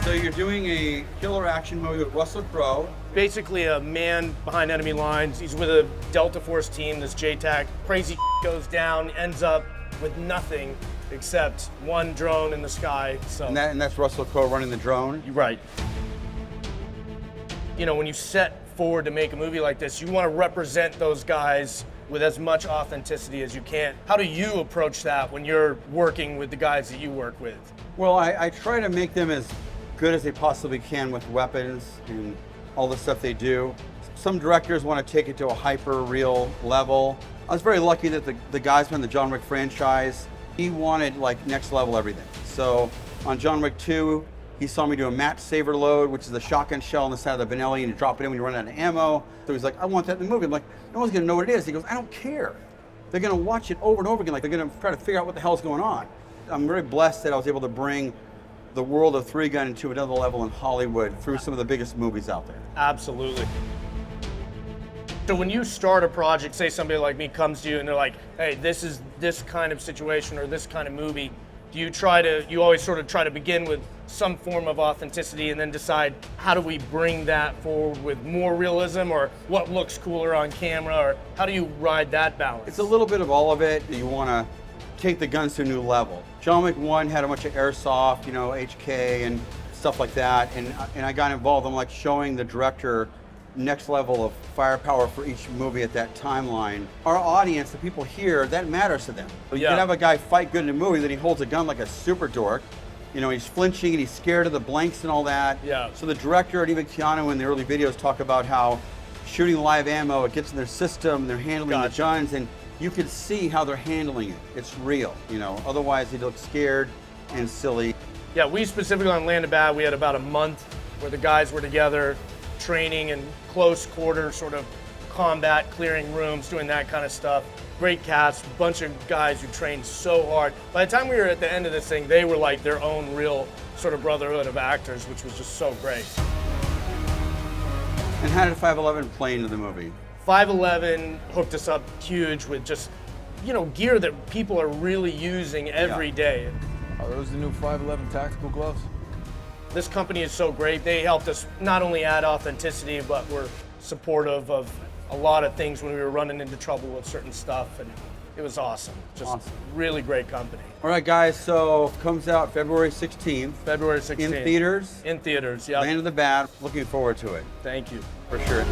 So you're doing a killer action movie with Russell Crowe. Basically a man behind enemy lines. He's with a Delta Force team, this JTAC. Crazy goes down, ends up with nothing except one drone in the sky. So And that's Russell Crowe running the drone? You're right. You know, when you set forward to make a movie like this, you want to represent those guys with as much authenticity as you can. How do you approach that when you're working with the guys that you work with? Well, I try to make them as good as they possibly can with weapons and all the stuff they do. Some directors want to take it to a hyper-real level. I was very lucky that the guys from the John Wick franchise, he wanted like next level everything. So on John Wick 2, he saw me do a match saver load, which is a shotgun shell on the side of the Benelli, and you drop it in when you run out of ammo. So he's like, I want that in the movie. I'm like, no one's gonna know what it is. He goes, I don't care. They're gonna watch it over and over again. Like they're gonna try to figure out what the hell's going on. I'm very blessed that I was able to bring the world of three gun into another level in Hollywood through some of the biggest movies out there. Absolutely. So when you start a project, say somebody like me comes to you and they're like, hey, this is this kind of situation or this kind of movie, do you always sort of try to begin with some form of authenticity and then decide how do we bring that forward with more realism, or what looks cooler on camera, or how do you ride that balance? It's a little bit of all of it. You want to take the guns to a new level. John Wick 1 had a bunch of airsoft, you know, HK and stuff like that, and I got involved. I'm like showing the director next level of firepower for each movie at that timeline. Our audience, the people here, that matters to them. You can have a guy fight good in a movie, then he holds a gun like a super dork. You know, he's flinching and he's scared of the blanks and all that. Yeah. So the director and even Keanu in the early videos talk about how shooting live ammo, it gets in their system, they're handling the guns, and you can see how they're handling it. It's real, you know. Otherwise, they look scared and silly. Yeah, we specifically on Land of Bad, we had about a month where the guys were together, training in close quarter sort of combat, clearing rooms, doing that kind of stuff. Great cast, bunch of guys who trained so hard. By the time we were at the end of this thing, they were like their own real sort of brotherhood of actors, which was just so great. And how did 511 play into the movie? 511 hooked us up huge with just, you know, gear that people are really using every day. Are those the new 511 tactical gloves? This company is so great. They helped us not only add authenticity, but were supportive of a lot of things when we were running into trouble with certain stuff, and it was awesome. Just really great company. All right, guys, so it comes out February 16th. February 16th. In theaters? In theaters, yeah. Land of the Bad. Looking forward to it. Thank you. For sure.